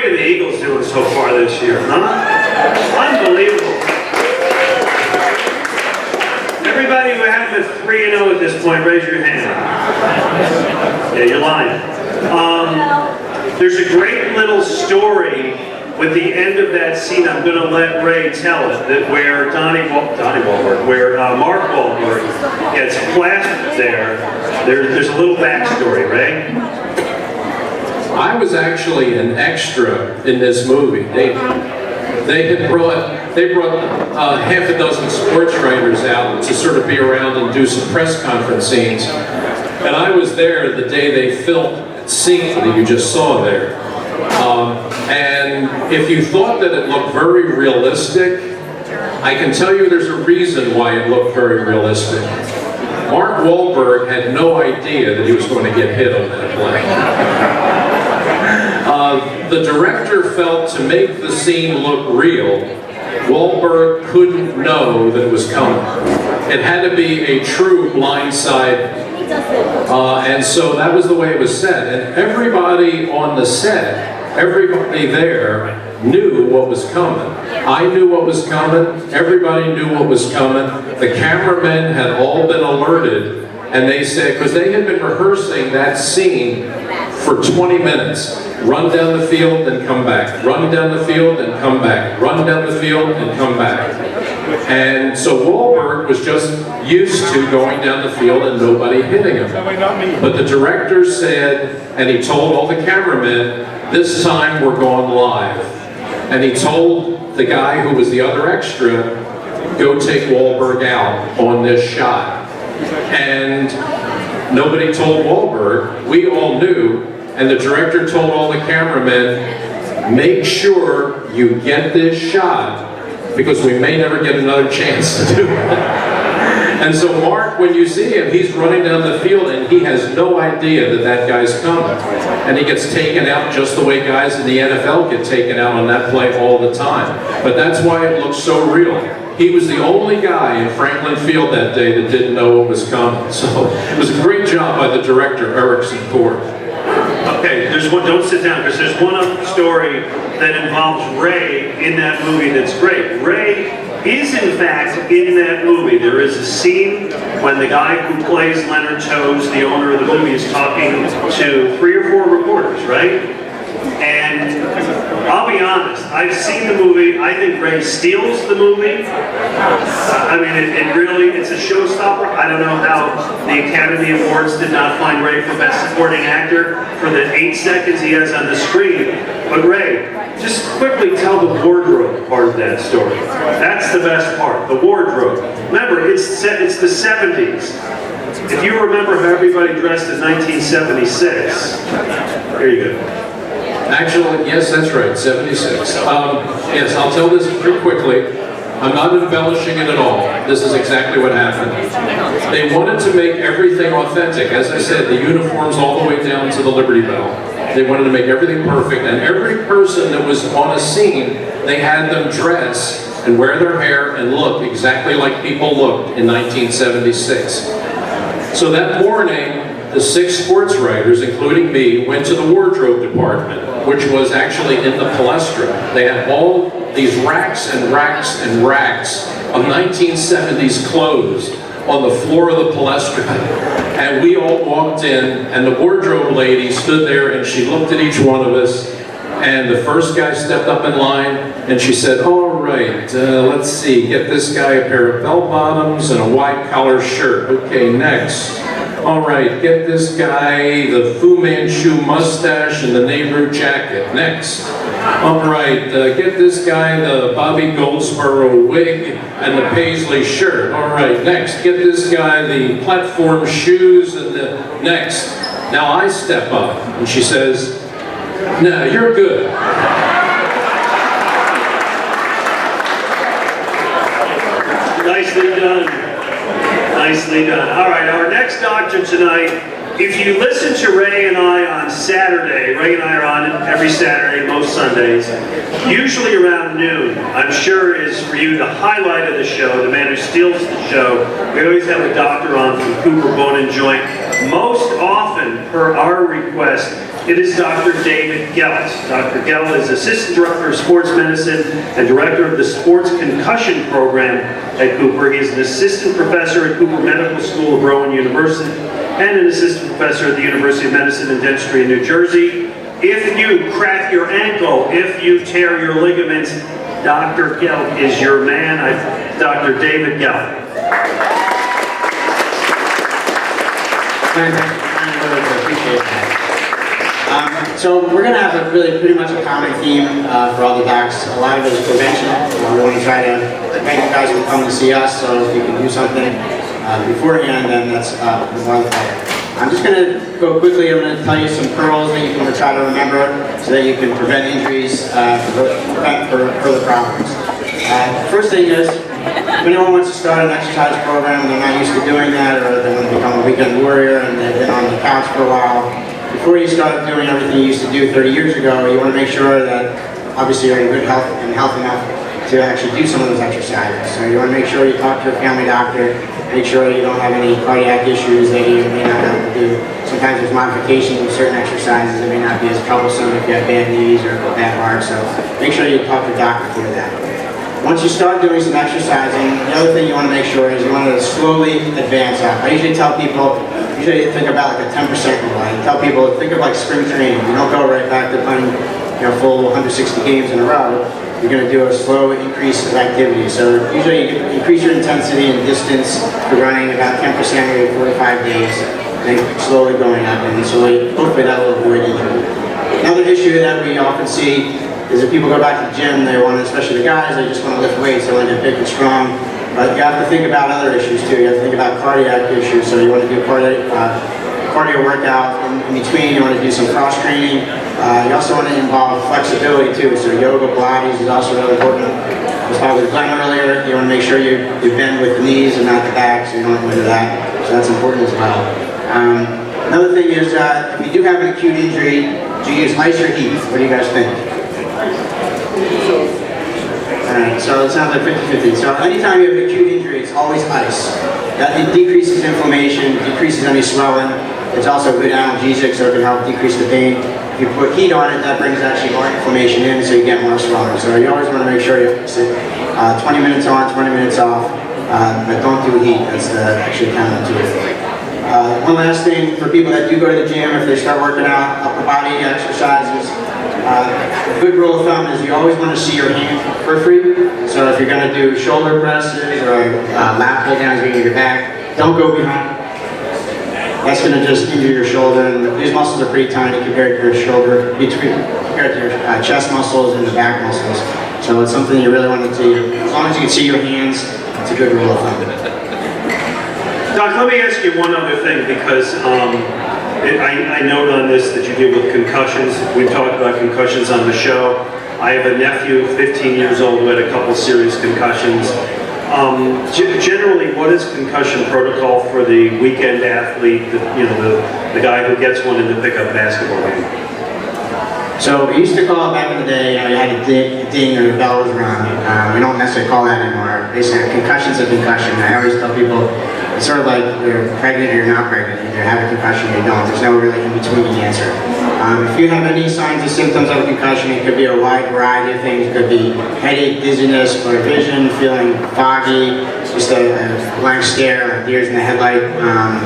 are the Eagles doing so far this year, huh? Unbelievable. Everybody who has been 3-0 at this point, raise your hand. Yeah, you're lying. There's a great little story with the end of that scene. I'm going to let Ray tell it, that where where Mark Wahlberg gets flashed there's a little backstory, Ray. I was actually an extra in this movie. They brought half a dozen sports writers out to sort of be around and do some press conference scenes. And I was there the day they filmed the scene that you just saw there. And if you thought that it looked very realistic, I can tell you there's a reason why it looked very realistic. Mark Wahlberg had no idea that he was going to get hit on that plane. The director felt to make the scene look real, Wahlberg couldn't know that it was coming. It had to be a true blindside, and so that was the way it was set. And everybody on the set, everybody there knew what was coming. I knew what was coming, everybody knew what was coming. The cameramen had all been alerted, and they said, because they had been rehearsing that scene for 20 minutes. Run down the field and come back. Run down the field and come back. Run down the field and come back. And so Wahlberg was just used to going down the field and nobody hitting him. But the director said, and he told all the cameramen, this time we're going live. And he told the guy who was the other extra, go take Wahlberg out on this shot. And nobody told Wahlberg. We all knew. And the director told all the cameramen, make sure you get this shot because we may never get another chance to do it. And so Mark, when you see him, he's running down the field and he has no idea that that guy's coming. And he gets taken out just the way guys in the NFL get taken out on that play all the time. But that's why it looks so real. He was the only guy in Franklin Field that day that didn't know what was coming. So it was a great job by the director, Erickson Ford. Okay, there's one, don't sit down, because there's one other story that involves Ray in that movie that's great. Ray is in fact in that movie. There is a scene when the guy who plays Leonard Toews, the owner of the movie, is talking to 3 or 4 reporters, right? And I'll be honest, I've seen the movie. I think Ray steals the movie. I mean, it really, it's a showstopper. I don't know how the Academy Awards did not find Ray for Best Supporting Actor for the 8 seconds he has on the screen. But Ray, just quickly tell the wardrobe part of that story. That's the best part, the wardrobe. Remember, it's the 70s. If you remember how everybody dressed in 1976, here you go. Actually, yes, that's right, 76. Yes, I'll tell this pretty quickly. I'm not embellishing it at all. This is exactly what happened. They wanted to make everything authentic. As I said, the uniforms all the way down to the Liberty Bell. They wanted to make everything perfect, and every person that was on a scene, they had them dress and wear their hair and look exactly like people looked in 1976. So that morning, the 6 sports writers, including me, went to the wardrobe department, which was actually in the Palestra. They had all these racks and racks and racks of 1970s clothes on the floor of the Palestra. And we all walked in, and the wardrobe lady stood there, and she looked at each one of us, and the first guy stepped up in line, and she said, all right, let's see, get this guy a pair of bell bottoms and a white collar shirt. Okay, next. All right, get this guy the Fu Manchu mustache and the Nehru jacket. Next. All right, get this guy the Bobby Goldsboro wig and the paisley shirt. All right, next. Get this guy the platform shoes and the next. Now I step up and she says, no, you're good. Nicely done. Nicely done. All right, our next doctor tonight If you listen to Ray and I on Saturday, Ray and I are on every Saturday, most Sundays, usually around noon. I'm sure is for you the highlight of the show, the man who steals the show. We always have a doctor on from Cooper Bone and Joint. Most often, per our request, it is Dr. David Gealt. Dr. Gealt is Assistant Director of Sports Medicine and Director of the Sports Concussion Program at Cooper. He is an Assistant Professor at Cooper Medical School of Rowan University and an Assistant Professor at the University of Medicine and Dentistry in New Jersey. If you crack your ankle, if you tear your ligaments, Dr. Gealt is your man. Dr. David Gealt. I really appreciate that. So we're going to have a pretty much a common theme for all the docs. A lot of it is prevention. We want to try to make you guys will come to see us, so if you can do something beforehand, then that's more the better. I'm just going to go quickly. I'm going to tell you some pearls that you can try to remember so that you can prevent injuries, prevent further problems. First thing is, if anyone wants to start an exercise program and they're not used to doing that, or they want to become a weekend warrior and they've been on the couch for a while, before you start doing everything you used to do 30 years ago, you want to make sure that obviously you're in good health and healthy enough to actually do some of those exercises. So you want to make sure you talk to a family doctor, make sure you don't have any cardiac issues that you may not have to do. Sometimes there's modifications of certain exercises that may not be as troublesome if you have bad knees or a bad heart, so make sure you talk to a doctor for that. Once you start doing some exercising, the other thing you want to make sure is you want to slowly advance up. I usually tell people, think about like a 10% rule. I tell people, think of like spring training. You don't go right back to playing full 160 games in a row. You're going to do a slow increase of activity. So usually you increase your intensity and distance for running about 10% every 45 days, then slowly going up, and slowly, hopefully that will avoid injury. Another issue that we often see is if people go back to the gym, they want to, especially the guys, they just want to lift weights, they want to get big and strong. But you have to think about other issues too. You have to think about cardiac issues. So you want to do cardio workout in between. You want to do some cross training. You also want to involve flexibility too. So yoga Pilates is also really important. As with Glenn earlier, you want to make sure you bend with the knees and not the back, so you don't want to do that. So that's important as well. Another thing is if you do have an acute injury, do you use ice or heat? What do you guys think? Alright, so it sounds like 50-50. So anytime you have an acute injury, it's always ice. It decreases inflammation, decreases any swelling. It's also a good analgesic, so it can help decrease the pain. If you put heat on it, that brings actually more inflammation in, so you get more swelling. So you always want to make sure you fix it. 20 minutes on, 20 minutes off, but don't do heat. That's actually counterintuitive. One last thing for people that do go to the gym, if they start working out upper body exercises, a good rule of thumb is you always want to see your hand periphery. So if you're going to do shoulder presses or lat pull downs using your back, don't go behind. That's going to just injure your shoulder, and these muscles are pretty tiny compared to your shoulder, compared to your chest muscles and the back muscles. So it's something you really want to see. As long as you can see your hands, it's a good rule of thumb. Doc, let me ask you one other thing, because I note on this that you deal with concussions. We've talked about concussions on the show. I have a nephew, 15 years old, who had a couple serious concussions. Generally, what is concussion protocol for the weekend athlete, the guy who gets one in the pickup basketball game? So we used to call it back in the day, you had a ding or the bell was rung. We don't necessarily call that anymore. Basically, concussion's a concussion. I always tell people, it's sort of like you're pregnant or you're not pregnant. Either have a concussion or you don't. There's no really in-between answer. If you have any signs or symptoms of a concussion, it could be a wide variety of things. It could be headache, dizziness, blurred vision, feeling foggy, just a blank stare, like deers in the headlight,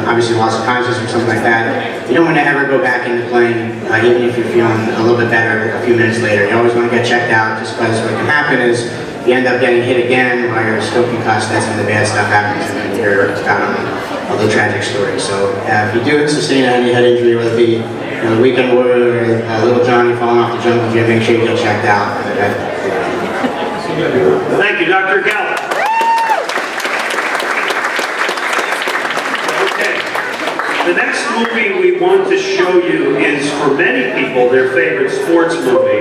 obviously loss of consciousness or something like that. You don't want to ever go back into playing, even if you're feeling a little bit better a few minutes later. You always want to get checked out, just because what can happen is you end up getting hit again while you're still concussed. That's when the bad stuff happens, and then you're all the tragic stories. So if you do sustain any head injury, whether it be the weekend warrior or little Johnny falling off the jungle gym, make sure you get checked out. Thank you, Dr. Gealt. Okay, the next movie we want to show you is, for many people, their favorite sports movie.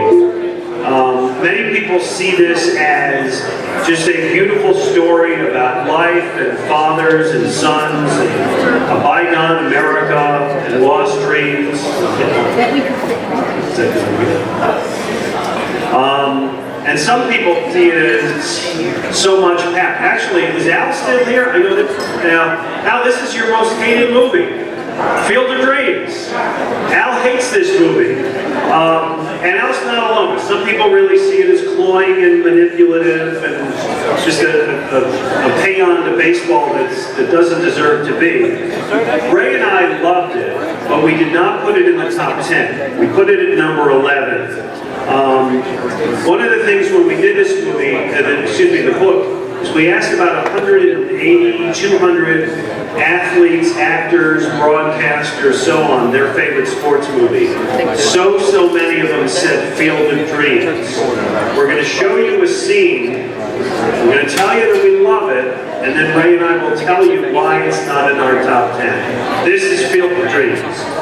Many people see this as just a beautiful story about life and fathers and sons and a bygone America and lost dreams. And some people see it as so much pap. Actually, is Al still here? I know that now. Al, this is your most hated movie, Field of Dreams. Al hates this movie. And Al's not alone. Some people really see it as cloying and manipulative and just a paean to baseball that doesn't deserve to be. Ray and I loved it, but we did not put it in the top 10. We put it at number 11. One of the things when we did this movie, the book, is we asked about 180, 200 athletes, actors, broadcasters, so on, their favorite sports movie. So many of them said Field of Dreams. We're going to show you a scene, we're going to tell you that we love it, and then Ray and I will tell you why it's not in our top 10. This is Field of Dreams.